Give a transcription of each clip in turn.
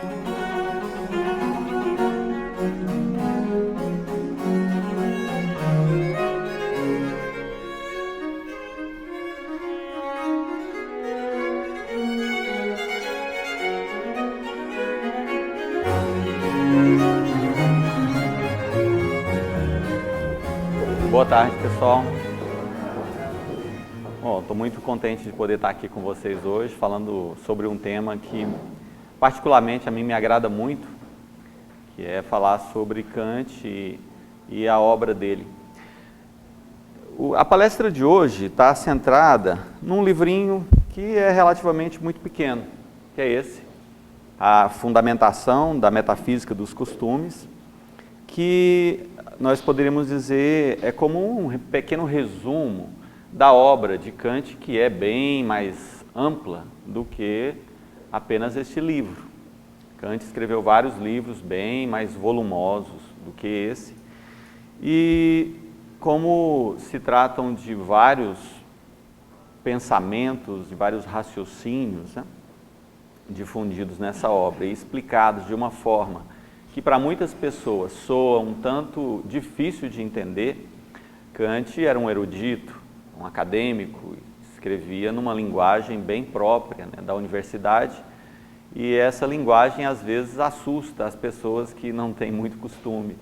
Boa tarde, pessoal. Bom, estou muito contente de poder estar aqui com vocês hoje, falando sobre um tema que particularmente a mim me agrada muito, que é falar sobre Kant e a obra dele. A palestra de hoje está centrada num livrinho que é relativamente muito pequeno, que é esse, A Fundamentação da Metafísica dos Costumes, que nós poderíamos dizer é como um pequeno resumo da obra de Kant, que é bem mais ampla do que apenas este livro. Kant escreveu vários livros bem mais volumosos do que esse, e como se tratam de vários pensamentos, de vários raciocínios, né, difundidos nessa obra e explicados de uma forma que para muitas pessoas soa um tanto difícil de entender. Kant era um erudito, um acadêmico, escrevia numa linguagem bem própria, né, da universidade, e essa linguagem às vezes assusta as pessoas que não têm muito costume.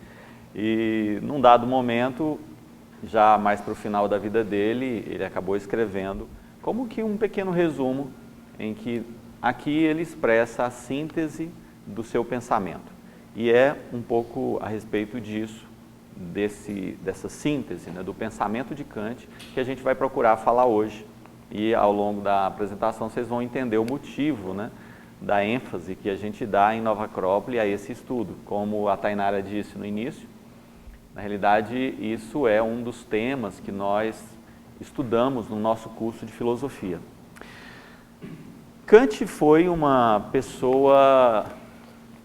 E num dado momento, já mais para o final da vida dele, ele acabou escrevendo como que um pequeno resumo, em que aqui ele expressa a síntese do seu pensamento. E é um pouco a respeito disso, dessa síntese, né, do pensamento de Kant, que a gente vai procurar falar hoje. E ao longo da apresentação vocês vão entender o motivo, né, da ênfase que a gente dá em Nova Acrópole a esse estudo. Como a Tainara disse no início, na realidade isso é um dos temas que nós estudamos no nosso curso de filosofia. Kant foi uma pessoa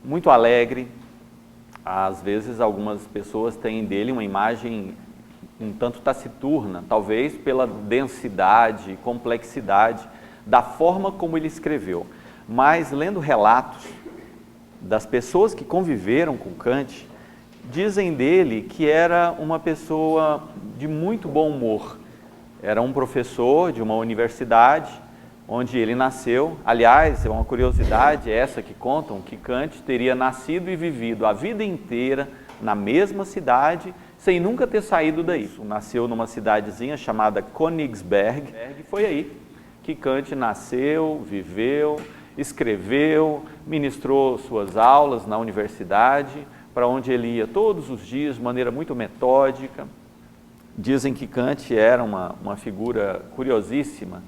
muito alegre. Às vezes algumas pessoas têm dele uma imagem um tanto taciturna, talvez pela densidade e complexidade da forma como ele escreveu. Mas lendo relatos das pessoas que conviveram com Kant, dizem dele que era uma pessoa de muito bom humor. Era um professor de uma universidade onde ele nasceu. Aliás, é uma curiosidade essa que contam que Kant teria nascido e vivido a vida inteira na mesma cidade, sem nunca ter saído daí. Nasceu numa cidadezinha chamada Königsberg. Foi aí que Kant nasceu, viveu, escreveu, ministrou suas aulas na universidade, para onde ele ia todos os dias de maneira muito metódica. Dizem que Kant era uma figura curiosíssima,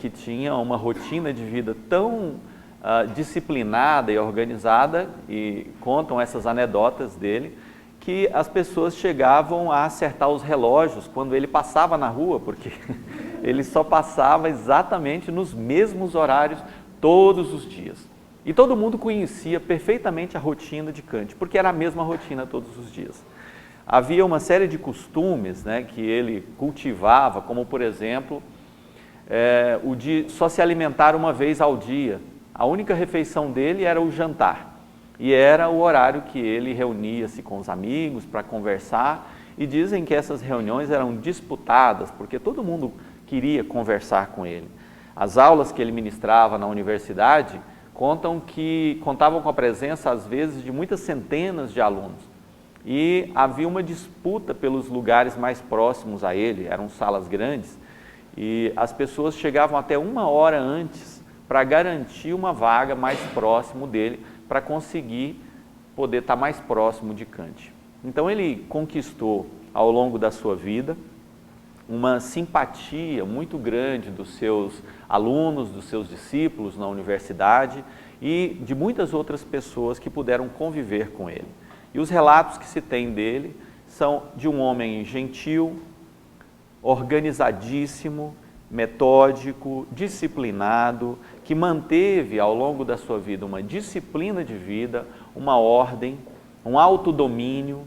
que tinha uma rotina de vida tão disciplinada e organizada, e contam essas anedotas dele, que as pessoas chegavam a acertar os relógios quando ele passava na rua, porque ele só passava exatamente nos mesmos horários todos os dias. E todo mundo conhecia perfeitamente a rotina de Kant, porque era a mesma rotina todos os dias. Havia uma série de costumes, né, que ele cultivava, como por exemplo, o de só se alimentar uma vez ao dia. A única refeição dele era o jantar, e era o horário que ele reunia-se com os amigos para conversar, e dizem que essas reuniões eram disputadas, porque todo mundo queria conversar com ele. As aulas que ele ministrava na universidade contavam com a presença, às vezes, de muitas centenas de alunos, e havia uma disputa pelos lugares mais próximos a ele. Eram salas grandes, e as pessoas chegavam até 1 hora antes para garantir uma vaga mais próximo dele, para conseguir poder estar mais próximo de Kant. Então ele conquistou ao longo da sua vida uma simpatia muito grande dos seus alunos, dos seus discípulos na universidade e de muitas outras pessoas que puderam conviver com ele. E os relatos que se tem dele são de um homem gentil, organizadíssimo, metódico, disciplinado, que manteve ao longo da sua vida uma disciplina de vida, uma ordem, um autodomínio,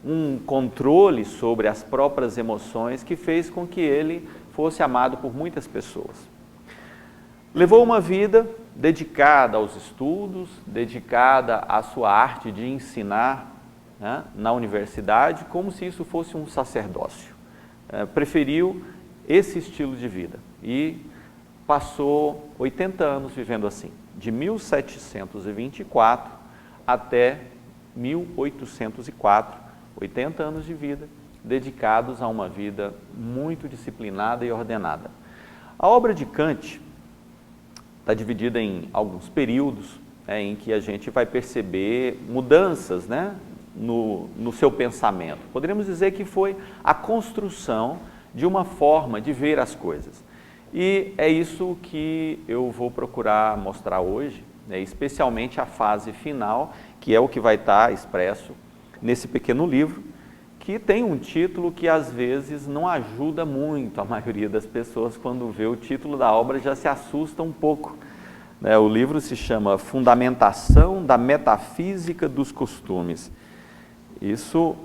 um controle sobre as próprias emoções, que fez com que ele fosse amado por muitas pessoas. Levou uma vida dedicada aos estudos, dedicada à sua arte de ensinar, né, na universidade, como se isso fosse um sacerdócio. Preferiu esse estilo de vida e passou 80 anos vivendo assim, de 1724 até 1804, 80 anos de vida dedicados a uma vida muito disciplinada e ordenada. A obra de Kant está dividida em alguns períodos, em que a gente vai perceber mudanças, né, no seu pensamento. Poderíamos dizer que foi a construção de uma forma de ver as coisas. E é isso que eu vou procurar mostrar hoje, né, especialmente a fase final, que é o que vai estar expresso nesse pequeno livro, que tem um título que às vezes não ajuda muito a maioria das pessoas. Quando vê o título da obra já se assusta um pouco. O livro se chama Fundamentação da Metafísica dos Costumes. Isso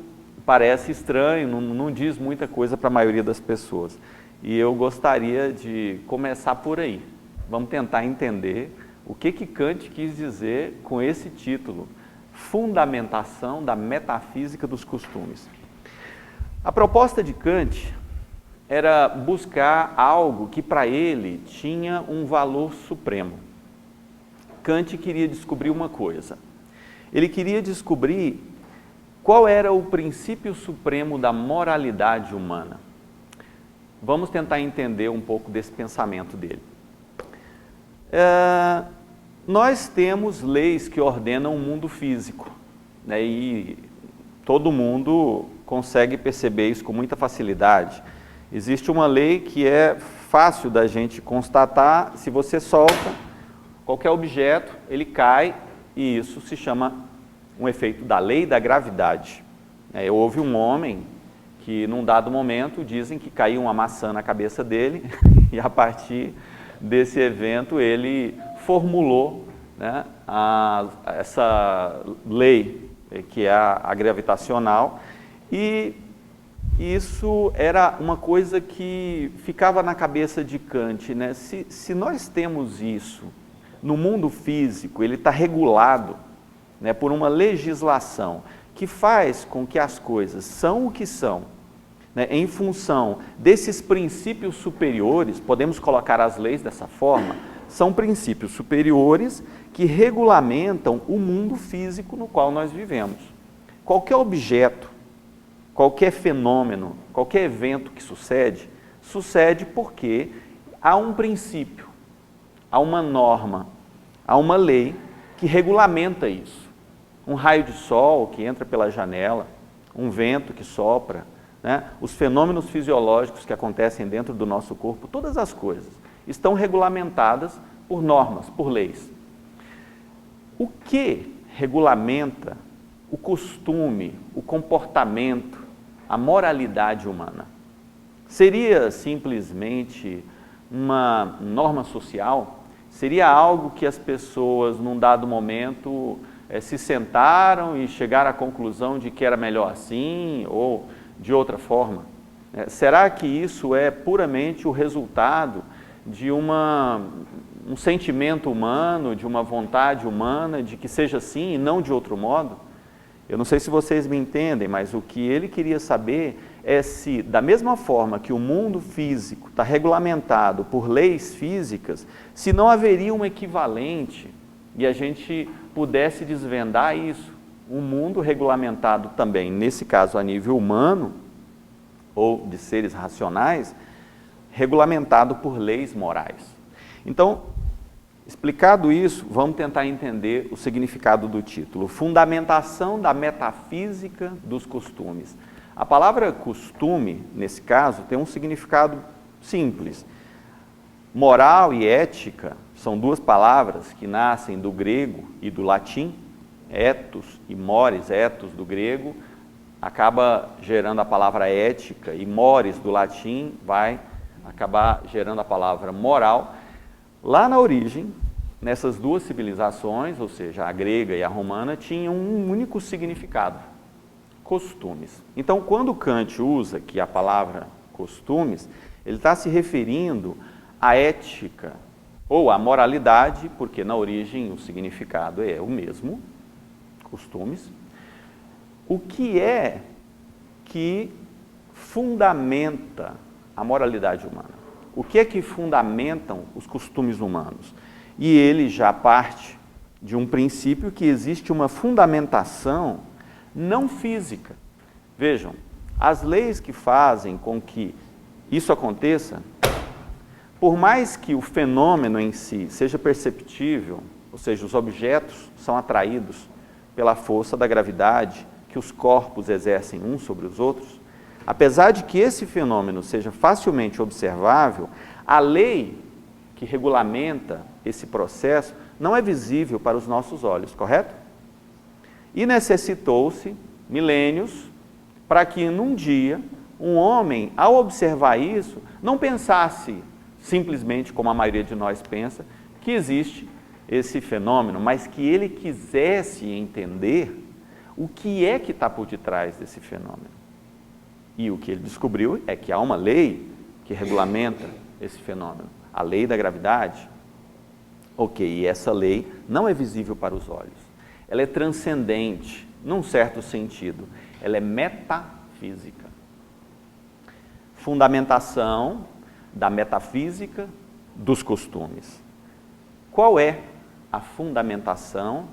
parece estranho, não diz muita coisa para a maioria das pessoas. E eu gostaria de começar por aí. Vamos tentar entender o que Kant quis dizer com esse título, Fundamentação da Metafísica dos Costumes. A proposta de Kant era buscar algo que para ele tinha um valor supremo. Kant queria descobrir uma coisa. Ele queria descobrir qual era o princípio supremo da moralidade humana. Vamos tentar entender um pouco desse pensamento dele. Nós temos leis que ordenam o mundo físico, né, e todo mundo consegue perceber isso com muita facilidade. Existe uma lei que é fácil da gente constatar: se você solta qualquer objeto, ele cai, e isso se chama um efeito da lei da gravidade. Houve um homem que, num dado momento, dizem que caiu uma maçã na cabeça dele, e a partir desse evento ele formulou, né, essa lei, que é a gravitacional, e isso era uma coisa que ficava na cabeça de Kant, né? Se nós temos isso no mundo físico, ele está regulado, né, por uma legislação que faz com que as coisas são o que são, né, em função desses princípios superiores. Podemos colocar as leis dessa forma. São princípios superiores que regulamentam o mundo físico no qual nós vivemos. Qualquer objeto, qualquer fenômeno, qualquer evento que sucede porque há um princípio, há uma norma, há uma lei que regulamenta isso. Um raio de sol que entra pela janela, um vento que sopra, né? Os fenômenos fisiológicos que acontecem dentro do nosso corpo, todas as coisas estão regulamentadas por normas, por leis. O que regulamenta o costume, o comportamento, a moralidade humana? Seria simplesmente uma norma social? Seria algo que as pessoas, num dado momento, se sentaram e chegaram à conclusão de que era melhor assim ou de outra forma? Será que isso é puramente o resultado de um sentimento humano, de uma vontade humana, de que seja assim e não de outro modo? Eu não sei se vocês me entendem, mas o que ele queria saber é se, da mesma forma que o mundo físico está regulamentado por leis físicas, se não haveria um equivalente e a gente pudesse desvendar isso. Um mundo regulamentado também, nesse caso a nível humano, ou de seres racionais, regulamentado por leis morais. Então, explicado isso, vamos tentar entender o significado do título, Fundamentação da Metafísica dos Costumes. A palavra costume, nesse caso, tem um significado simples. Moral e ética são duas palavras que nascem do grego e do latim. Ethos e mores, ethos do grego, acaba gerando a palavra ética, e mores do latim vai acabar gerando a palavra moral. Lá na origem, nessas duas civilizações, ou seja, a grega e a romana, tinham um único significado: costumes. Então, quando Kant usa aqui a palavra costumes, ele está se referindo à ética ou a moralidade, porque na origem o significado é o mesmo, costumes. O que é que fundamenta a moralidade humana? O que é que fundamentam os costumes humanos? E ele já parte de um princípio que existe uma fundamentação não física. Vejam, as leis que fazem com que isso aconteça, por mais que o fenômeno em si seja perceptível, ou seja, os objetos são atraídos pela força da gravidade que os corpos exercem uns sobre os outros, apesar de que esse fenômeno seja facilmente observável, a lei que regulamenta esse processo não é visível para os nossos olhos, correto? E necessitou-se milênios para que num dia um homem, ao observar isso, não pensasse simplesmente como a maioria de nós pensa, que existe esse fenômeno, mas que ele quisesse entender o que é que está por detrás desse fenômeno. E o que ele descobriu é que há uma lei que regulamenta esse fenômeno, a lei da gravidade. Ok, e essa lei não é visível para os olhos. Ela é transcendente, num certo sentido. Ela é metafísica. Fundamentação da metafísica dos costumes. Qual é a fundamentação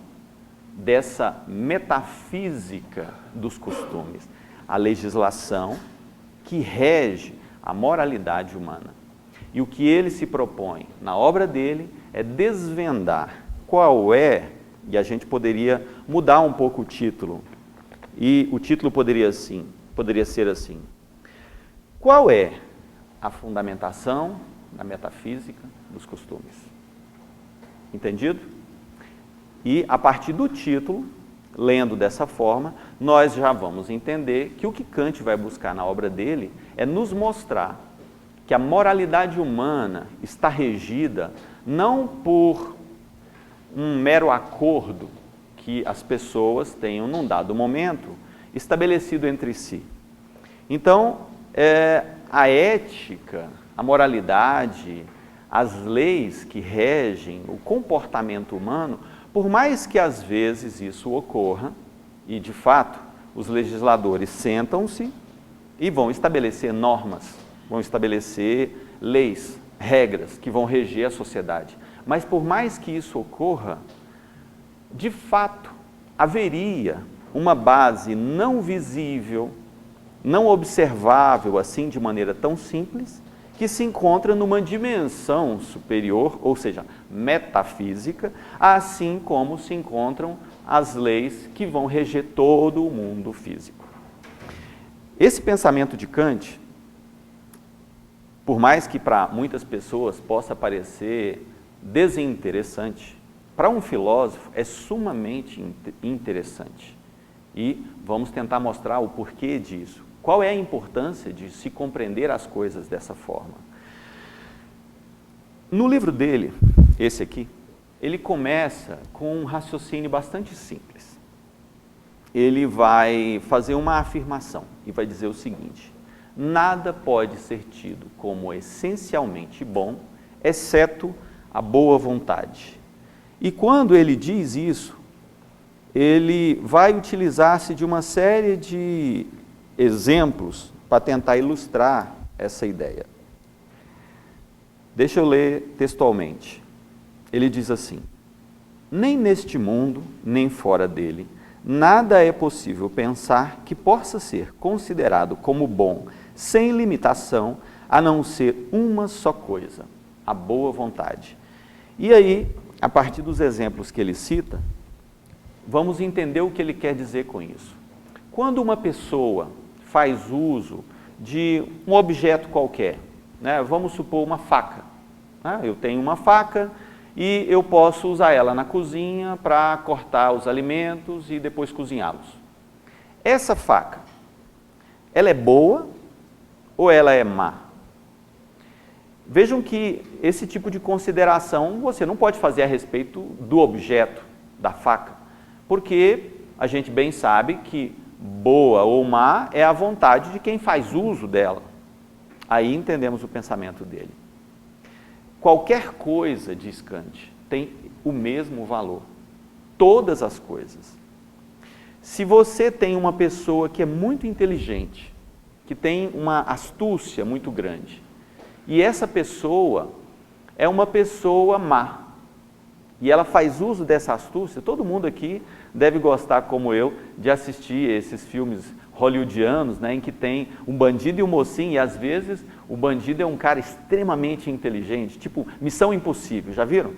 dessa metafísica dos costumes? A legislação que rege a moralidade humana. E o que ele se propõe na obra dele é desvendar qual é, e a gente poderia mudar um pouco o título, e o título poderia ser assim: qual é a fundamentação da metafísica dos costumes? Entendido? E a partir do título, lendo dessa forma, nós já vamos entender que o que Kant vai buscar na obra dele é nos mostrar que a moralidade humana está regida não por um mero acordo que as pessoas tenham, num dado momento, estabelecido entre si. Então, a ética, a moralidade, as leis que regem o comportamento humano, por mais que às vezes isso ocorra, e de fato os legisladores sentam-se e vão estabelecer normas, vão estabelecer leis, regras que vão reger a sociedade. Mas por mais que isso ocorra, de fato haveria uma base não visível, não observável assim de maneira tão simples, que se encontra numa dimensão superior, ou seja, metafísica, assim como se encontram as leis que vão reger todo o mundo físico. Esse pensamento de Kant, por mais que para muitas pessoas possa parecer desinteressante, para um filósofo é sumamente interessante. E vamos tentar mostrar o porquê disso. Qual é a importância de se compreender as coisas dessa forma? No livro dele, esse aqui, ele começa com um raciocínio bastante simples. Ele vai fazer uma afirmação e vai dizer o seguinte: nada pode ser tido como essencialmente bom, exceto a boa vontade. E quando ele diz isso, ele vai utilizar-se de uma série de exemplos para tentar ilustrar essa ideia. Deixa eu ler textualmente. Ele diz assim: nem neste mundo, nem fora dele, nada é possível pensar que possa ser considerado como bom, sem limitação, a não ser uma só coisa, a boa vontade. E aí, a partir dos exemplos que ele cita, vamos entender o que ele quer dizer com isso. Quando uma pessoa faz uso de um objeto qualquer, né? Vamos supor uma faca. Né? Eu tenho uma faca e eu posso usar ela na cozinha para cortar os alimentos e depois cozinhá-los. Essa faca, ela é boa ou ela é má? Vejam que esse tipo de consideração você não pode fazer a respeito do objeto da faca, porque a gente bem sabe que boa ou má é a vontade de quem faz uso dela. Aí entendemos o pensamento dele. qualquer coisa, diz Kant, tem o mesmo valor. Todas as coisas. Se você tem uma pessoa que é muito inteligente, que tem uma astúcia muito grande, e essa pessoa é uma pessoa má, e ela faz uso dessa astúcia, todo mundo aqui deve gostar, como eu, de assistir esses filmes hollywoodianos, né, em que tem um bandido e um mocinho, e às vezes o bandido é um cara extremamente inteligente, tipo Missão Impossível, já viram?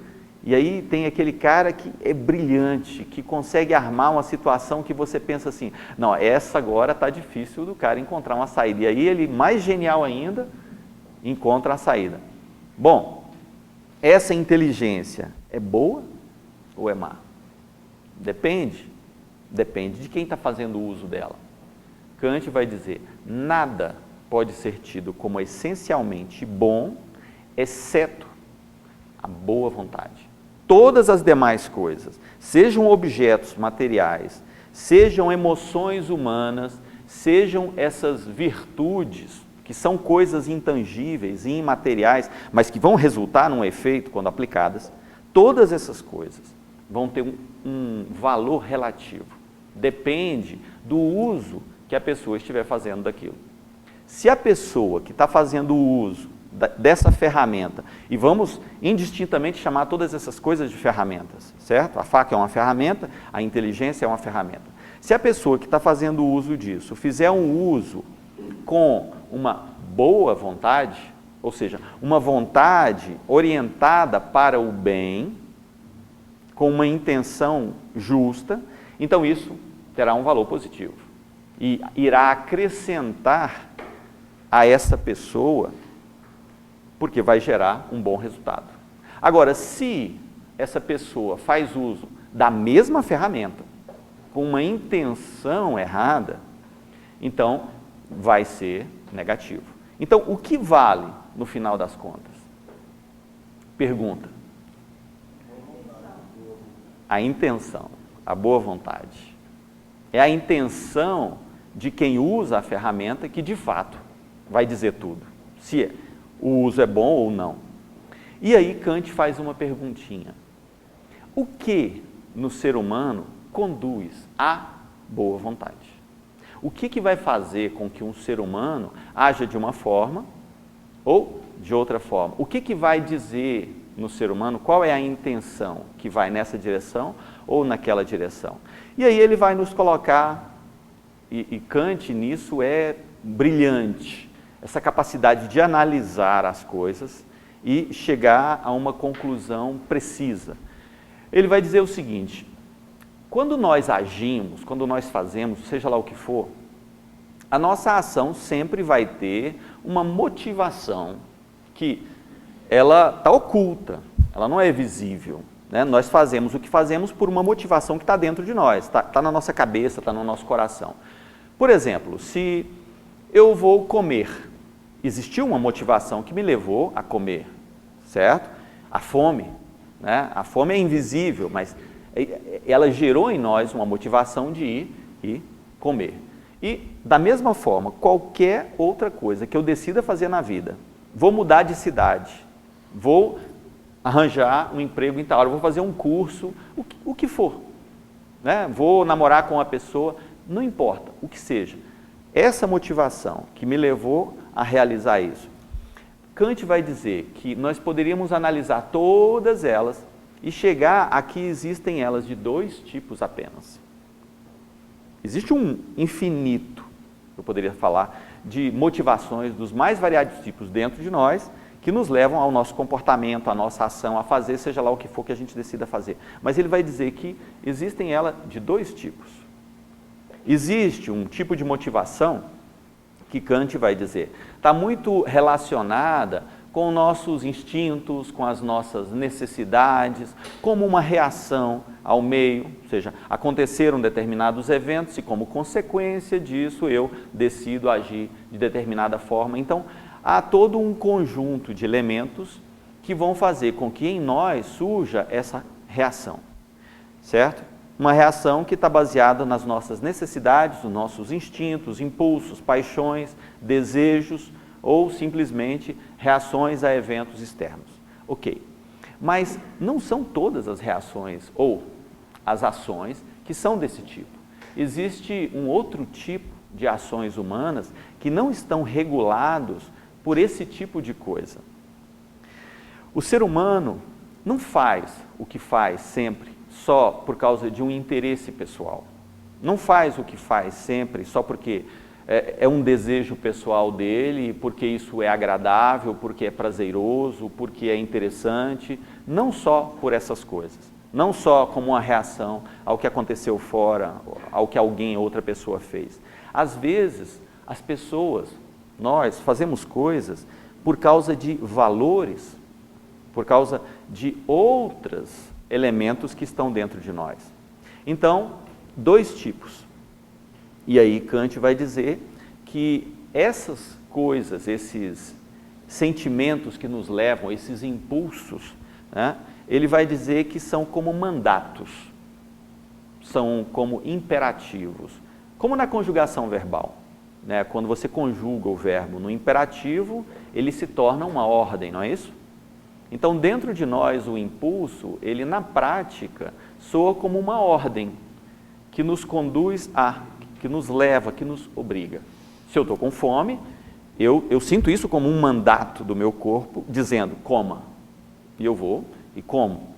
E aí tem aquele cara que é brilhante, que consegue armar uma situação que você pensa assim, não, essa agora está difícil do cara encontrar uma saída. E aí ele, mais genial ainda, encontra a saída. Bom, essa inteligência é boa ou é má? Depende. Depende de quem está fazendo uso dela. Kant vai dizer, nada pode ser tido como essencialmente bom, exceto a boa vontade. Todas as demais coisas, sejam objetos materiais, sejam emoções humanas, sejam essas virtudes, que são coisas intangíveis e imateriais, mas que vão resultar num efeito quando aplicadas, todas essas coisas vão ter um valor relativo. Depende do uso que a pessoa estiver fazendo daquilo. Se a pessoa que está fazendo o uso dessa ferramenta, e vamos indistintamente chamar todas essas coisas de ferramentas, certo? A faca é uma ferramenta, a inteligência é uma ferramenta. Se a pessoa que está fazendo o uso disso fizer um uso com uma boa vontade, ou seja, uma vontade orientada para o bem, com uma intenção justa, então isso terá um valor positivo e irá acrescentar a essa pessoa, porque vai gerar um bom resultado. Agora, se essa pessoa faz uso da mesma ferramenta, com uma intenção errada, então vai ser negativo. Então, o que vale no final das contas? Pergunta. A intenção, a boa vontade. É a intenção de quem usa a ferramenta que, de fato, vai dizer tudo. Se o uso é bom ou não. E aí Kant faz uma perguntinha. O que no ser humano conduz à boa vontade? O que vai fazer com que um ser humano haja de uma forma ou de outra forma? O que vai dizer no ser humano qual é a intenção que vai nessa direção ou naquela direção? E aí ele vai nos colocar, e Kant nisso é brilhante, essa capacidade de analisar as coisas e chegar a uma conclusão precisa. Ele vai dizer o seguinte, quando nós agimos, quando nós fazemos, seja lá o que for, a nossa ação sempre vai ter uma motivação que ela está oculta, ela não é visível, né? Nós fazemos o que fazemos por uma motivação que está dentro de nós, está na nossa cabeça, está no nosso coração. Por exemplo, se eu vou comer, existiu uma motivação que me levou a comer, certo? A fome, né? A fome é invisível, mas ela gerou em nós uma motivação de ir e comer. E, da mesma forma, qualquer outra coisa que eu decida fazer na vida, vou mudar de cidade, vou arranjar um emprego em tal hora, vou fazer um curso, o que for, né? Vou namorar com uma pessoa, não importa, o que seja. Essa motivação que me levou a realizar isso, Kant vai dizer que nós poderíamos analisar todas elas e chegar a que existem elas de dois tipos apenas. Existe um infinito, eu poderia falar, de motivações dos mais variados tipos dentro de nós, que nos levam ao nosso comportamento, à nossa ação, a fazer, seja lá o que for que a gente decida fazer. Mas ele vai dizer que existem elas de dois tipos. Existe um tipo de motivação que Kant vai dizer, está muito relacionada com nossos instintos, com as nossas necessidades, como uma reação ao meio, ou seja, aconteceram determinados eventos e como consequência disso eu decido agir de determinada forma. Então, há todo um conjunto de elementos que vão fazer com que em nós surja essa reação, certo? Uma reação que está baseada nas nossas necessidades, nos nossos instintos, impulsos, paixões, desejos ou simplesmente reações a eventos externos. Ok, mas não são todas as reações ou as ações que são desse tipo. Existe um outro tipo de ações humanas que não estão regulados por esse tipo de coisa. O ser humano não faz o que faz sempre só por causa de um interesse pessoal. Não faz o que faz sempre só porque é um desejo pessoal dele, porque isso é agradável, porque é prazeroso, porque é interessante. Não só por essas coisas. Não só como uma reação ao que aconteceu fora, ao que alguém, outra pessoa fez. Às vezes, as pessoas, nós fazemos coisas por causa de valores, por causa de outros elementos que estão dentro de nós. Então, dois tipos. E aí Kant vai dizer que essas coisas, esses sentimentos que nos levam, esses impulsos, né, ele vai dizer que são como mandatos, são como imperativos, como na conjugação verbal. Né? Quando você conjuga o verbo no imperativo, ele se torna uma ordem, não é isso? Então, dentro de nós, o impulso, ele na prática soa como uma ordem que nos conduz a, que nos leva, que nos obriga. Se eu estou com fome, eu sinto isso como um mandato do meu corpo, dizendo, coma. E eu vou e como.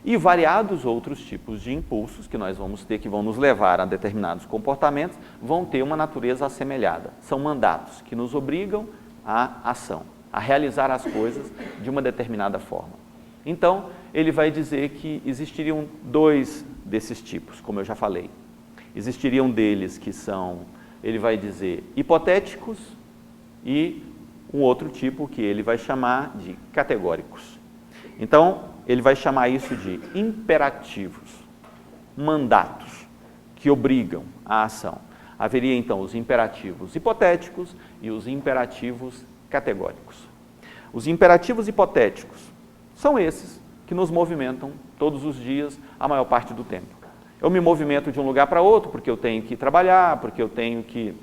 E variados outros tipos de impulsos que nós vamos ter, que vão nos levar a determinados comportamentos, vão ter uma natureza assemelhada. São mandatos que nos obrigam à ação, a realizar as coisas de uma determinada forma. Então, ele vai dizer que existiriam dois desses tipos, como eu já falei. Existiriam deles que são, ele vai dizer, hipotéticos e um outro tipo que ele vai chamar de categóricos. Então, ele vai chamar isso de imperativos, mandatos que obrigam à ação. Haveria então os imperativos hipotéticos e os imperativos categóricos. Os imperativos hipotéticos são esses que nos movimentam todos os dias, a maior parte do tempo. Eu me movimento de um lugar para outro porque eu tenho que trabalhar, porque eu tenho que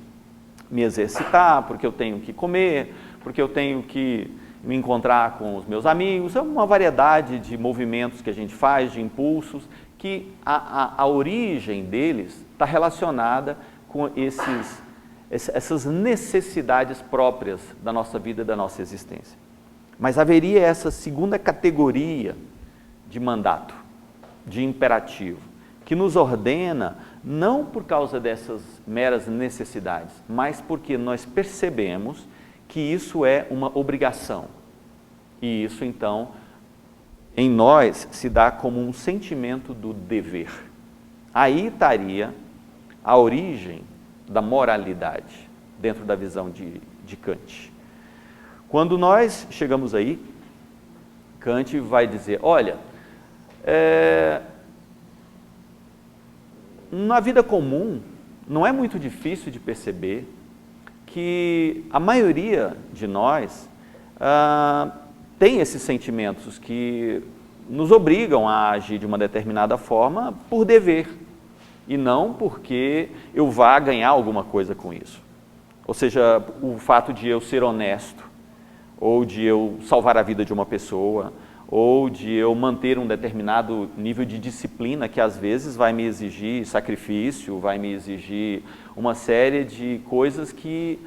me exercitar, porque eu tenho que comer, porque eu tenho que me encontrar com os meus amigos. É uma variedade de movimentos que a gente faz, de impulsos, que a origem deles está relacionada com essas necessidades próprias da nossa vida, da nossa existência. Mas haveria essa segunda categoria de mandato, de imperativo, que nos ordena não por causa dessas meras necessidades, mas porque nós percebemos que isso é uma obrigação. E isso, então, em nós se dá como um sentimento do dever. Aí estaria a origem da moralidade, dentro da visão de Kant. Quando nós chegamos aí, Kant vai dizer, olha, na vida comum, não é muito difícil de perceber que a maioria de nós tem esses sentimentos que nos obrigam a agir de uma determinada forma por dever, e não porque eu vá ganhar alguma coisa com isso. Ou seja, o fato de eu ser honesto, ou de eu salvar a vida de uma pessoa, ou de eu manter um determinado nível de disciplina que às vezes vai me exigir sacrifício, vai me exigir uma série de coisas que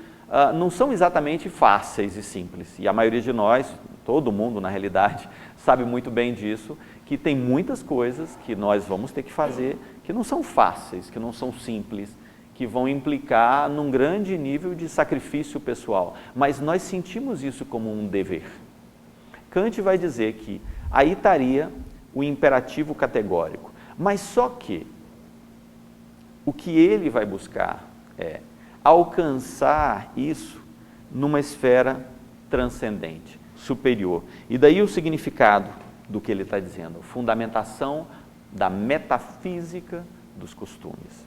não são exatamente fáceis e simples. E a maioria de nós, todo mundo na realidade, sabe muito bem disso, que tem muitas coisas que nós vamos ter que fazer que não são fáceis, que não são simples, que vão implicar num grande nível de sacrifício pessoal. Mas nós sentimos isso como um dever. Kant vai dizer que aí estaria o imperativo categórico. Mas só que o que ele vai buscar é alcançar isso numa esfera transcendente, superior. E daí o significado do que ele está dizendo, fundamentação da metafísica dos costumes.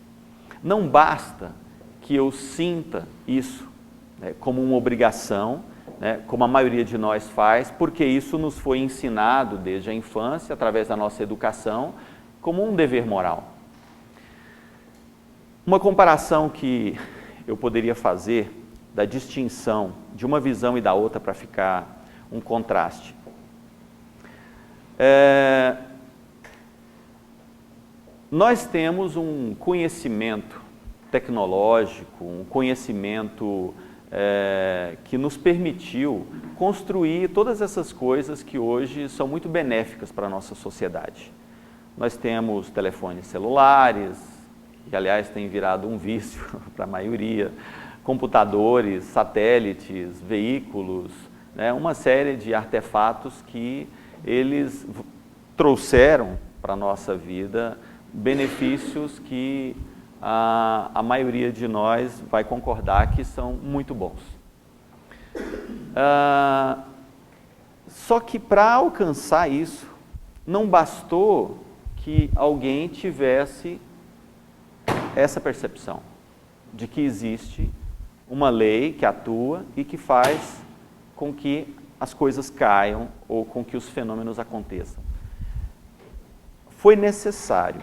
Não basta que eu sinta isso como uma obrigação, como a maioria de nós faz, porque isso nos foi ensinado desde a infância, através da nossa educação, como um dever moral. Uma comparação que eu poderia fazer da distinção de uma visão e da outra para ficar um contraste. Nós temos um conhecimento tecnológico, um conhecimento que nos permitiu construir todas essas coisas que hoje são muito benéficas para a nossa sociedade. Nós temos telefones celulares, que aliás tem virado um vício para a maioria, computadores, satélites, veículos, né, uma série de artefatos que eles trouxeram para a nossa vida benefícios que a maioria de nós vai concordar que são muito bons. Só que para alcançar isso, não bastou que alguém tivesse essa percepção de que existe uma lei que atua e que faz com que as coisas caiam ou com que os fenômenos aconteçam. Foi necessário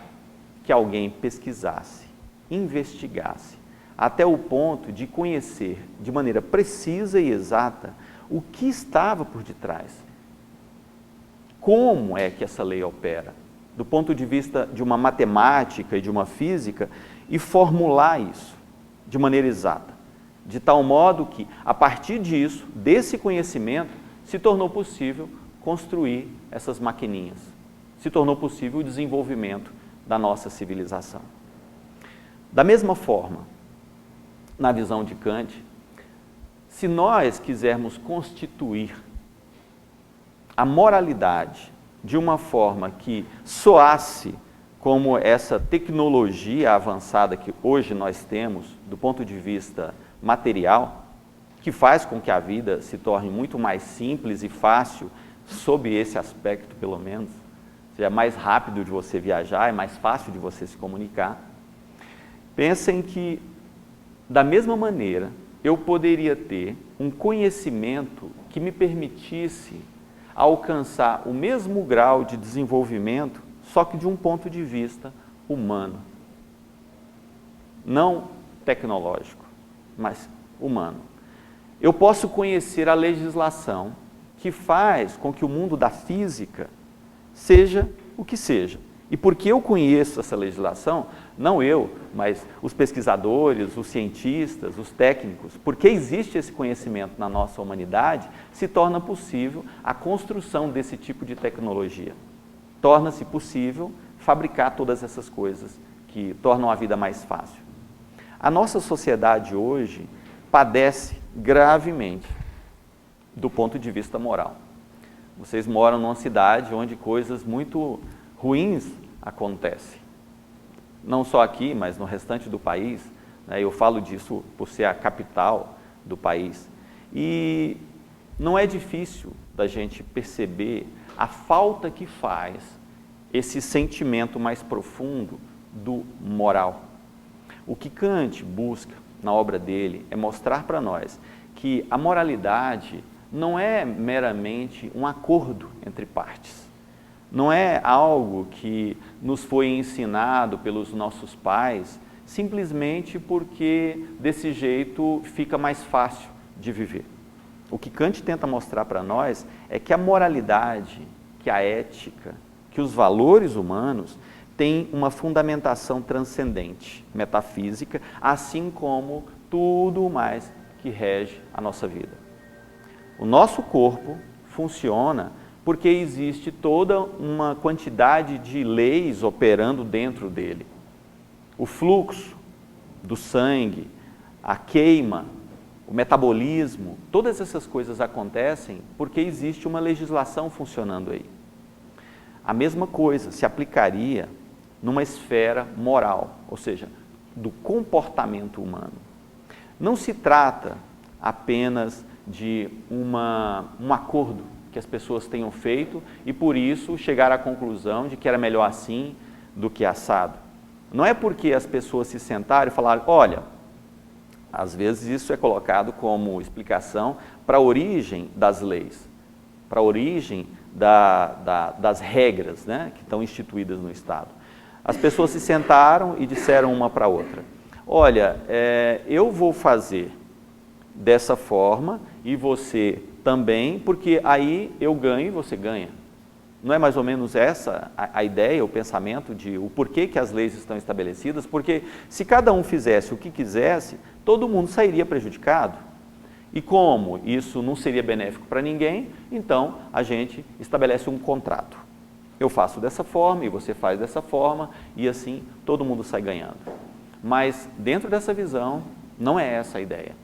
que alguém pesquisasse, investigasse, até o ponto de conhecer de maneira precisa e exata o que estava por detrás. Como é que essa lei opera, do ponto de vista de uma matemática e de uma física, e formular isso de maneira exata, de tal modo que, a partir disso, desse conhecimento, se tornou possível construir essas maquininhas, se tornou possível o desenvolvimento da nossa civilização. Da mesma forma, na visão de Kant, se nós quisermos constituir a moralidade de uma forma que soasse como essa tecnologia avançada que hoje nós temos, do ponto de vista material, que faz com que a vida se torne muito mais simples e fácil, sob esse aspecto pelo menos, é mais rápido de você viajar, é mais fácil de você se comunicar. Pensem que, da mesma maneira, eu poderia ter um conhecimento que me permitisse alcançar o mesmo grau de desenvolvimento, só que de um ponto de vista humano. Não tecnológico, mas humano. Eu posso conhecer a legislação que faz com que o mundo da física seja o que seja. E porque eu conheço essa legislação, não eu, mas os pesquisadores, os cientistas, os técnicos, porque existe esse conhecimento na nossa humanidade, se torna possível a construção desse tipo de tecnologia. Torna-se possível fabricar todas essas coisas que tornam a vida mais fácil. A nossa sociedade hoje padece gravemente do ponto de vista moral. Vocês moram numa cidade onde coisas muito ruins acontecem. Não só aqui, mas no restante do país, né? Eu falo disso por ser a capital do país. E não é difícil da gente perceber a falta que faz esse sentimento mais profundo do moral. O que Kant busca na obra dele é mostrar para nós que a moralidade não é meramente um acordo entre partes. Não é algo que nos foi ensinado pelos nossos pais simplesmente porque desse jeito fica mais fácil de viver. O que Kant tenta mostrar para nós é que a moralidade, que a ética, que os valores humanos têm uma fundamentação transcendente, metafísica, assim como tudo mais que rege a nossa vida. O nosso corpo funciona porque existe toda uma quantidade de leis operando dentro dele. O fluxo do sangue, a queima, o metabolismo, todas essas coisas acontecem porque existe uma legislação funcionando aí. A mesma coisa se aplicaria numa esfera moral, ou seja, do comportamento humano. Não se trata apenas de um acordo que as pessoas tenham feito e por isso chegar à conclusão de que era melhor assim do que assado. Não é porque as pessoas se sentaram e falaram, olha, às vezes isso é colocado como explicação para a origem das leis, para a origem das regras, né, que estão instituídas no Estado. As pessoas se sentaram e disseram uma para a outra, olha, eu vou fazer dessa forma e você também, porque aí eu ganho e você ganha. Não é mais ou menos essa a ideia, o pensamento de o porquê que as leis estão estabelecidas? Porque se cada um fizesse o que quisesse, todo mundo sairia prejudicado. E como isso não seria benéfico para ninguém, então a gente estabelece um contrato. Eu faço dessa forma e você faz dessa forma e assim todo mundo sai ganhando. Mas dentro dessa visão, não é essa a ideia.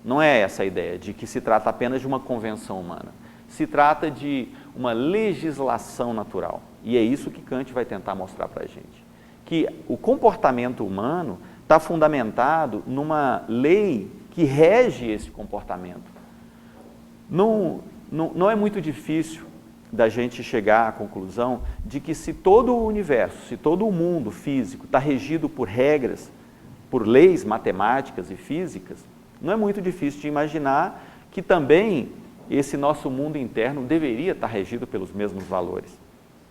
Não é essa a ideia de que se trata apenas de uma convenção humana. Se trata de uma legislação natural. E é isso que Kant vai tentar mostrar para a gente. Que o comportamento humano está fundamentado numa lei que rege esse comportamento. Não é muito difícil da gente chegar à conclusão de que se todo o universo, se todo o mundo físico está regido por regras, por leis matemáticas e físicas, não é muito difícil de imaginar que também esse nosso mundo interno deveria estar regido pelos mesmos valores.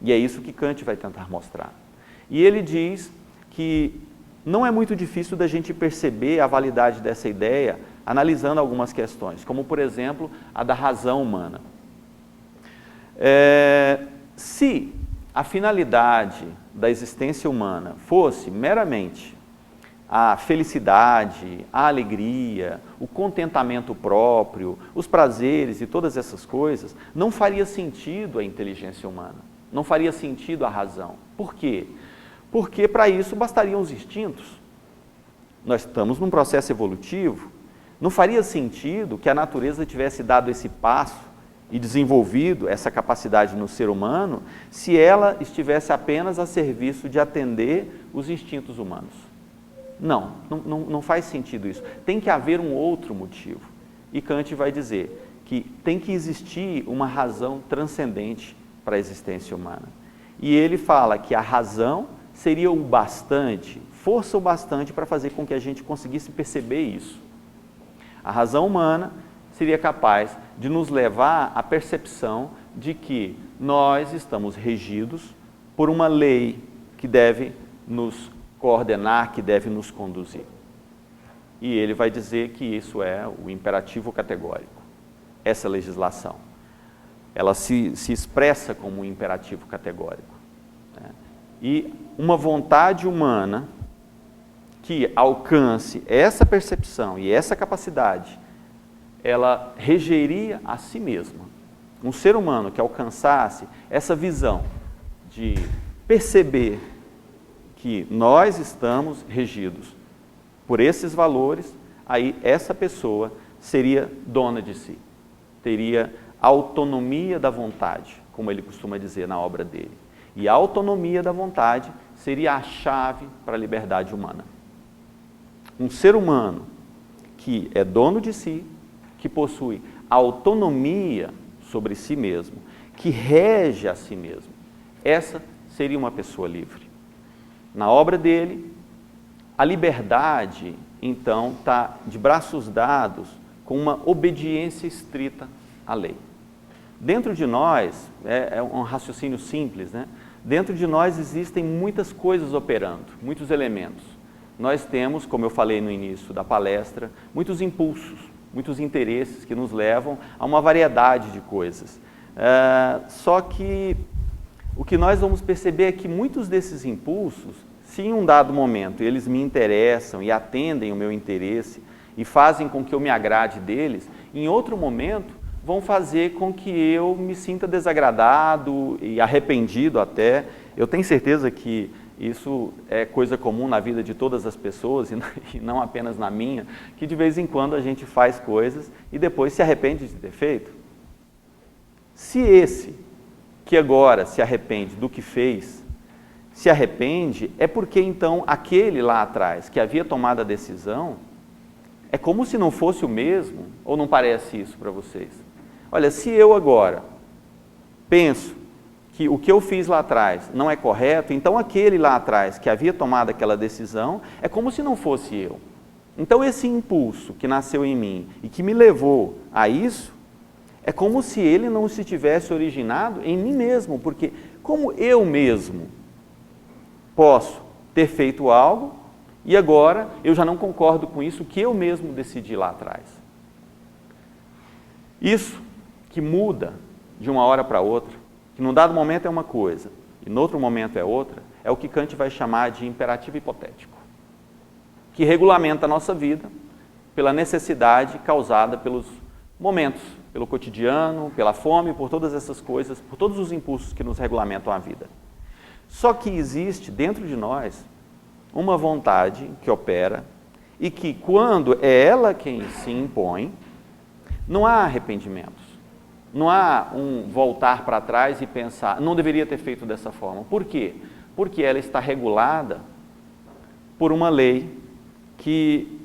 E é isso que Kant vai tentar mostrar. E ele diz que não é muito difícil da gente perceber a validade dessa ideia analisando algumas questões, como por exemplo a da razão humana. Se a finalidade da existência humana fosse meramente a felicidade, a alegria, o contentamento próprio, os prazeres e todas essas coisas, não faria sentido a inteligência humana, não faria sentido a razão. Por quê? Porque para isso bastariam os instintos. Nós estamos num processo evolutivo, não faria sentido que a natureza tivesse dado esse passo e desenvolvido essa capacidade no ser humano se ela estivesse apenas a serviço de atender os instintos humanos. Não faz sentido isso. Tem que haver um outro motivo. E Kant vai dizer que tem que existir uma razão transcendente para a existência humana. E ele fala que a razão seria o bastante, força o bastante para fazer com que a gente conseguisse perceber isso. A razão humana seria capaz de nos levar à percepção de que nós estamos regidos por uma lei que deve nos coordenar, que deve nos conduzir. E ele vai dizer que isso é o imperativo categórico, essa legislação. Ela se expressa como um imperativo categórico. Né? E uma vontade humana que alcance essa percepção e essa capacidade, ela regeria a si mesma. Um ser humano que alcançasse essa visão de perceber que nós estamos regidos por esses valores, aí essa pessoa seria dona de si, teria autonomia da vontade, como ele costuma dizer na obra dele. E a autonomia da vontade seria a chave para a liberdade humana. Um ser humano que é dono de si, que possui autonomia sobre si mesmo, que rege a si mesmo, essa seria uma pessoa livre. Na obra dele, a liberdade, então, está de braços dados com uma obediência estrita à lei. Dentro de nós, é um raciocínio simples, né? Dentro de nós existem muitas coisas operando, muitos elementos. Nós temos, como eu falei no início da palestra, muitos impulsos, muitos interesses que nos levam a uma variedade de coisas. Só que o que nós vamos perceber é que muitos desses impulsos, se em um dado momento eles me interessam e atendem o meu interesse e fazem com que eu me agrade deles, em outro momento vão fazer com que eu me sinta desagradado e arrependido até. Eu tenho certeza que isso é coisa comum na vida de todas as pessoas e não apenas na minha, que de vez em quando a gente faz coisas e depois se arrepende de ter feito. Se esse que agora se arrepende do que fez, se arrepende, é porque então aquele lá atrás que havia tomado a decisão, é como se não fosse o mesmo, ou não parece isso para vocês? Olha, se eu agora penso que o que eu fiz lá atrás não é correto, então aquele lá atrás que havia tomado aquela decisão, é como se não fosse eu. Então esse impulso que nasceu em mim e que me levou a isso, é como se ele não se tivesse originado em mim mesmo, porque como eu mesmo posso ter feito algo e agora eu já não concordo com isso que eu mesmo decidi lá atrás. Isso que muda de uma hora para outra, que num dado momento é uma coisa e no outro momento é outra, é o que Kant vai chamar de imperativo hipotético, que regulamenta a nossa vida pela necessidade causada pelos momentos, pelo cotidiano, pela fome, por todas essas coisas, por todos os impulsos que nos regulamentam a vida. Só que existe dentro de nós uma vontade que opera e que, quando é ela quem se impõe, não há arrependimentos, não há um voltar para trás e pensar, não deveria ter feito dessa forma. Por quê? Porque ela está regulada por uma lei que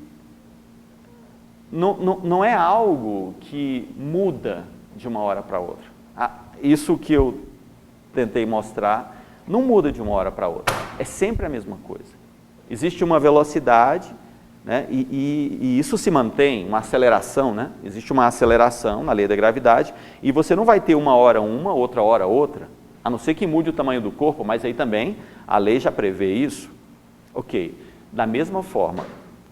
não é algo que muda de uma hora para outra. Isso que eu tentei mostrar não muda de uma hora para outra, é sempre a mesma coisa. Existe uma velocidade, né, e isso se mantém, uma aceleração, né? Existe uma aceleração na lei da gravidade e você não vai ter uma hora uma, outra hora outra, a não ser que mude o tamanho do corpo, mas aí também a lei já prevê isso. Ok, da mesma forma,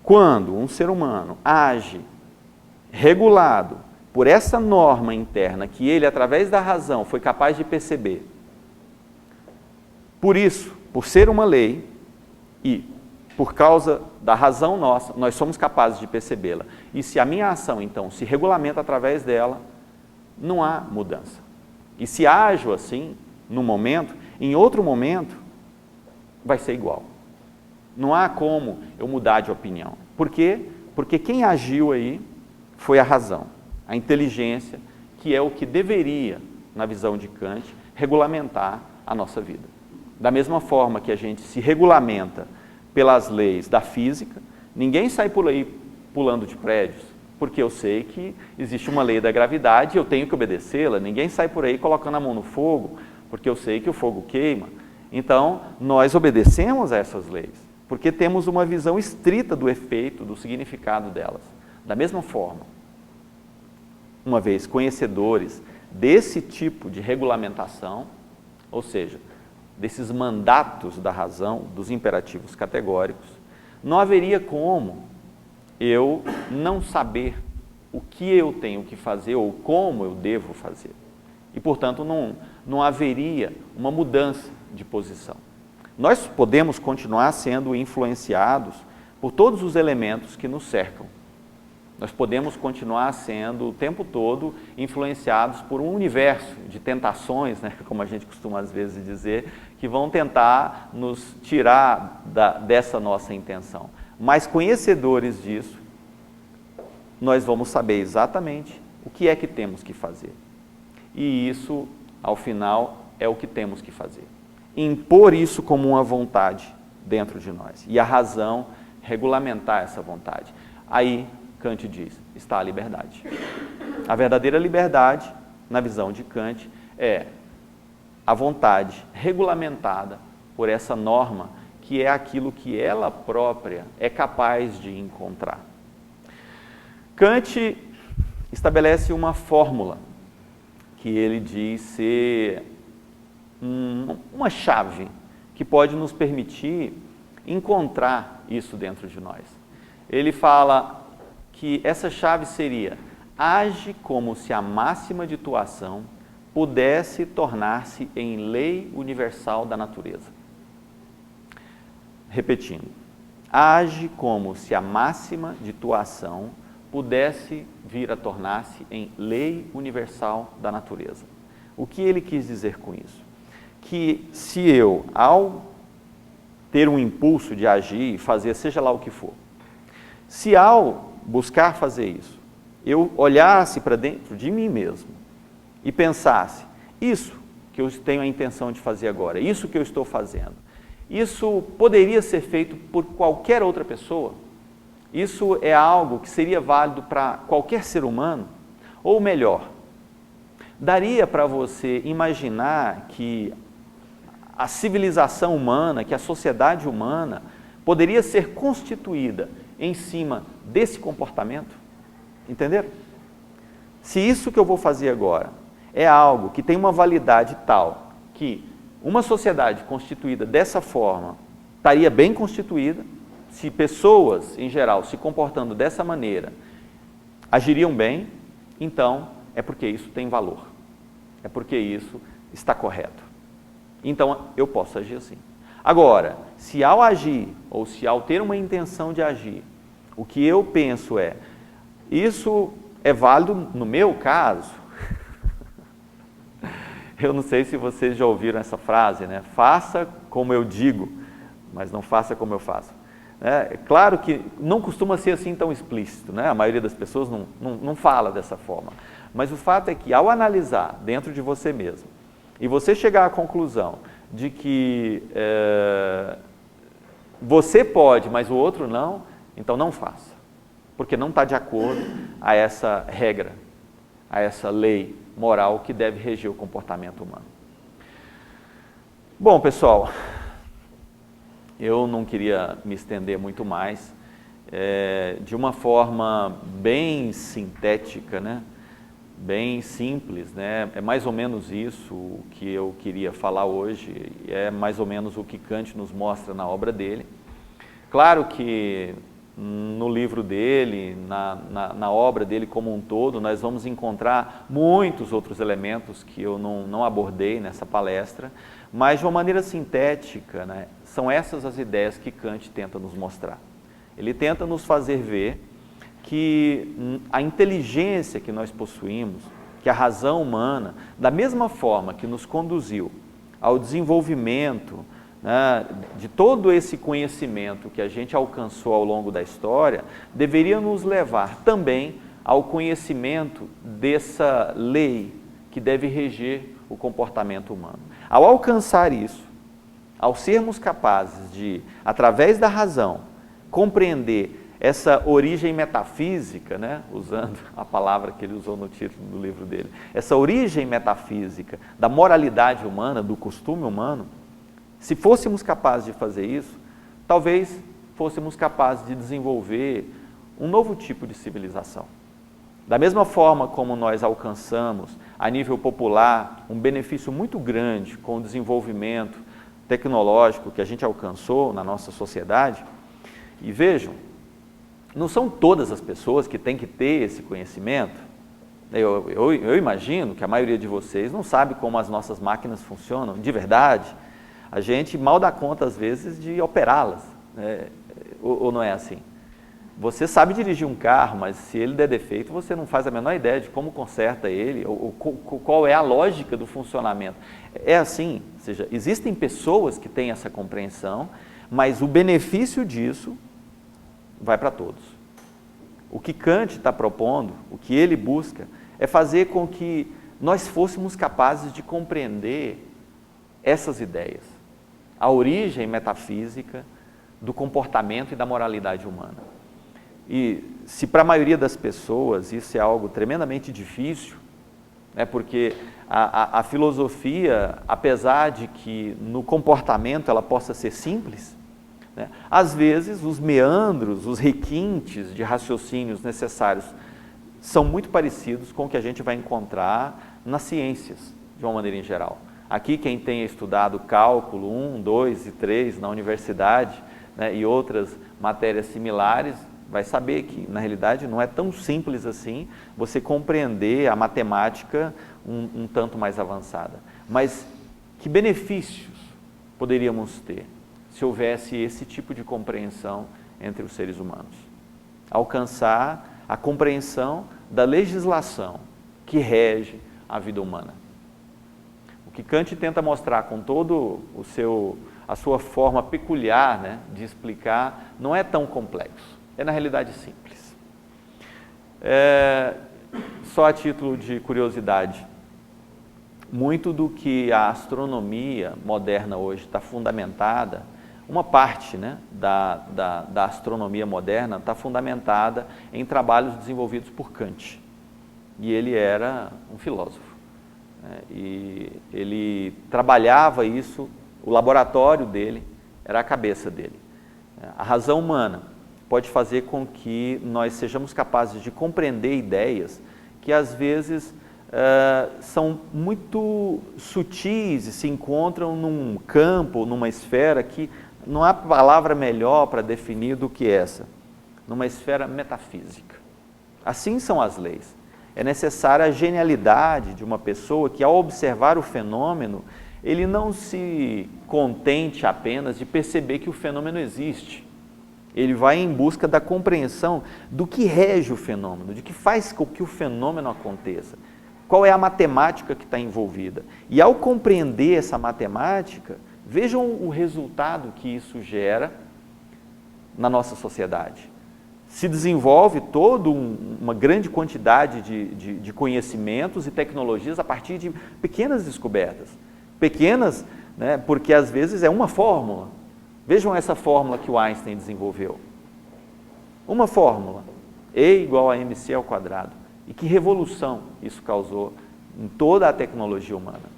quando um ser humano age regulado por essa norma interna que ele, através da razão, foi capaz de perceber, por isso, por ser uma lei e por causa da razão nossa, nós somos capazes de percebê-la. E se a minha ação, então, se regulamenta através dela, não há mudança. E se ajo assim, num momento, em outro momento, vai ser igual. Não há como eu mudar de opinião. Por quê? Porque quem agiu aí foi a razão, a inteligência, que é o que deveria, na visão de Kant, regulamentar a nossa vida. Da mesma forma que a gente se regulamenta pelas leis da física, ninguém sai por aí pulando de prédios, porque eu sei que existe uma lei da gravidade e eu tenho que obedecê-la. Ninguém sai por aí colocando a mão no fogo, porque eu sei que o fogo queima. Então, nós obedecemos a essas leis, porque temos uma visão estrita do efeito, do significado delas. Da mesma forma, uma vez conhecedores desse tipo de regulamentação, ou seja, desses mandatos da razão, dos imperativos categóricos, não haveria como eu não saber o que eu tenho que fazer ou como eu devo fazer. E, portanto, não haveria uma mudança de posição. Nós podemos continuar sendo influenciados por todos os elementos que nos cercam. Nós podemos continuar sendo o tempo todo influenciados por um universo de tentações, né, como a gente costuma às vezes dizer, que vão tentar nos tirar dessa nossa intenção. Mas conhecedores disso, nós vamos saber exatamente o que é que temos que fazer. E isso, ao final, é o que temos que fazer. Impor isso como uma vontade dentro de nós. E a razão regulamentar essa vontade. Aí, Kant diz, está a liberdade. A verdadeira liberdade, na visão de Kant, é a vontade regulamentada por essa norma, que é aquilo que ela própria é capaz de encontrar. Kant estabelece uma fórmula, que ele diz ser uma chave, que pode nos permitir encontrar isso dentro de nós. Ele fala que essa chave seria: age como se a máxima de tua ação pudesse tornar-se em lei universal da natureza. Repetindo, age como se a máxima de tua ação pudesse vir a tornar-se em lei universal da natureza. O que ele quis dizer com isso? Que se eu, ao ter um impulso de agir e fazer seja lá o que for, se ao buscar fazer isso, eu olhasse para dentro de mim mesmo e pensasse, isso que eu tenho a intenção de fazer agora, isso que eu estou fazendo, isso poderia ser feito por qualquer outra pessoa? Isso é algo que seria válido para qualquer ser humano? Ou melhor, daria para você imaginar que a civilização humana, que a sociedade humana poderia ser constituída em cima desse comportamento? Entenderam? Se isso que eu vou fazer agora é algo que tem uma validade tal que uma sociedade constituída dessa forma estaria bem constituída, se pessoas, em geral, se comportando dessa maneira, agiriam bem, então é porque isso tem valor. É porque isso está correto. Então, eu posso agir assim. Agora, se ao agir, ou se ao ter uma intenção de agir, o que eu penso é, isso é válido no meu caso. Eu não sei se vocês já ouviram essa frase, né? Faça como eu digo, mas não faça como eu faço. É claro que não costuma ser assim tão explícito, né? A maioria das pessoas não fala dessa forma. Mas o fato é que ao analisar dentro de você mesmo, e você chegar à conclusão de que você pode, mas o outro não, então não faça. Porque não está de acordo a essa regra, a essa lei moral que deve reger o comportamento humano. Bom, pessoal, eu não queria me estender muito mais, de uma forma bem sintética, né? Bem simples, né? É mais ou menos isso o que eu queria falar hoje, é mais ou menos o que Kant nos mostra na obra dele. Claro que no livro dele, na obra dele como um todo, nós vamos encontrar muitos outros elementos que eu não abordei nessa palestra, mas de uma maneira sintética, né, são essas as ideias que Kant tenta nos mostrar. Ele tenta nos fazer ver que a inteligência que nós possuímos, que a razão humana, da mesma forma que nos conduziu ao desenvolvimento, né, de todo esse conhecimento que a gente alcançou ao longo da história, deveria nos levar também ao conhecimento dessa lei que deve reger o comportamento humano. Ao alcançar isso, ao sermos capazes de, através da razão, compreender essa origem metafísica, né, usando a palavra que ele usou no título do livro dele, essa origem metafísica da moralidade humana, do costume humano, se fôssemos capazes de fazer isso, talvez fôssemos capazes de desenvolver um novo tipo de civilização. Da mesma forma como nós alcançamos, a nível popular, um benefício muito grande com o desenvolvimento tecnológico que a gente alcançou na nossa sociedade, e vejam, não são todas as pessoas que têm que ter esse conhecimento. Eu imagino que a maioria de vocês não sabe como as nossas máquinas funcionam de verdade. A gente mal dá conta, às vezes, de operá-las, né? Ou não é assim? Você sabe dirigir um carro, mas se ele der defeito, você não faz a menor ideia de como conserta ele, ou qual é a lógica do funcionamento. É assim, ou seja, existem pessoas que têm essa compreensão, mas o benefício disso vai para todos. O que Kant está propondo, o que ele busca, é fazer com que nós fôssemos capazes de compreender essas ideias, a origem metafísica do comportamento e da moralidade humana. E se para a maioria das pessoas isso é algo tremendamente difícil, né, porque a filosofia, apesar de que no comportamento ela possa ser simples, né, às vezes os meandros, os requintes de raciocínios necessários são muito parecidos com o que a gente vai encontrar nas ciências, de uma maneira em geral. Aqui quem tenha estudado cálculo 1, 2 e 3 na universidade, né, e outras matérias similares, vai saber que, na realidade, não é tão simples assim você compreender a matemática um tanto mais avançada. Mas que benefícios poderíamos ter se houvesse esse tipo de compreensão entre os seres humanos? Alcançar a compreensão da legislação que rege a vida humana. O que Kant tenta mostrar com todo a sua forma peculiar, né, de explicar, não é tão complexo. É, na realidade, simples. Só a título de curiosidade, muito do que a astronomia moderna hoje está fundamentada, uma parte, né, da astronomia moderna está fundamentada em trabalhos desenvolvidos por Kant. E ele era um filósofo, né, e ele trabalhava isso, o laboratório dele era a cabeça dele. A razão humana pode fazer com que nós sejamos capazes de compreender ideias que às vezes são muito sutis e se encontram num campo, numa esfera que não há palavra melhor para definir do que essa, numa esfera metafísica. Assim são as leis. É necessária a genialidade de uma pessoa que, ao observar o fenômeno, ele não se contente apenas de perceber que o fenômeno existe. Ele vai em busca da compreensão do que rege o fenômeno, de que faz com que o fenômeno aconteça. Qual é a matemática que está envolvida? E ao compreender essa matemática, vejam o resultado que isso gera na nossa sociedade. Se desenvolve toda uma grande quantidade de conhecimentos e tecnologias a partir de pequenas descobertas. Pequenas, né, porque às vezes é uma fórmula. Vejam essa fórmula que o Einstein desenvolveu. Uma fórmula, E igual a mc ao quadrado. E que revolução isso causou em toda a tecnologia humana.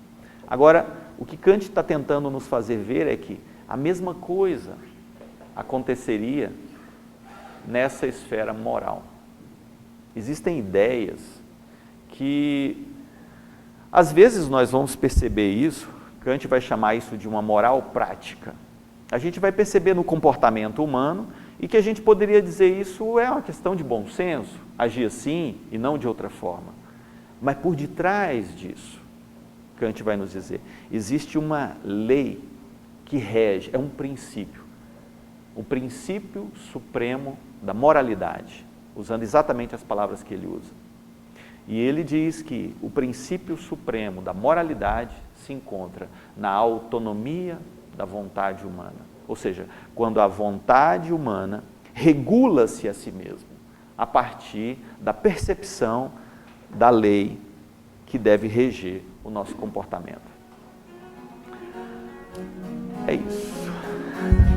Agora, o que Kant está tentando nos fazer ver é que a mesma coisa aconteceria nessa esfera moral. Existem ideias que, às vezes nós vamos perceber isso, Kant vai chamar isso de uma moral prática. A gente vai perceber no comportamento humano e que a gente poderia dizer isso é uma questão de bom senso, agir assim e não de outra forma. Mas por detrás disso, Kant vai nos dizer, existe uma lei que rege, é um princípio, o princípio supremo da moralidade, usando exatamente as palavras que ele usa. E ele diz que o princípio supremo da moralidade se encontra na autonomia da vontade humana. Ou seja, quando a vontade humana regula-se a si mesmo, a partir da percepção da lei que deve reger o nosso comportamento. É isso.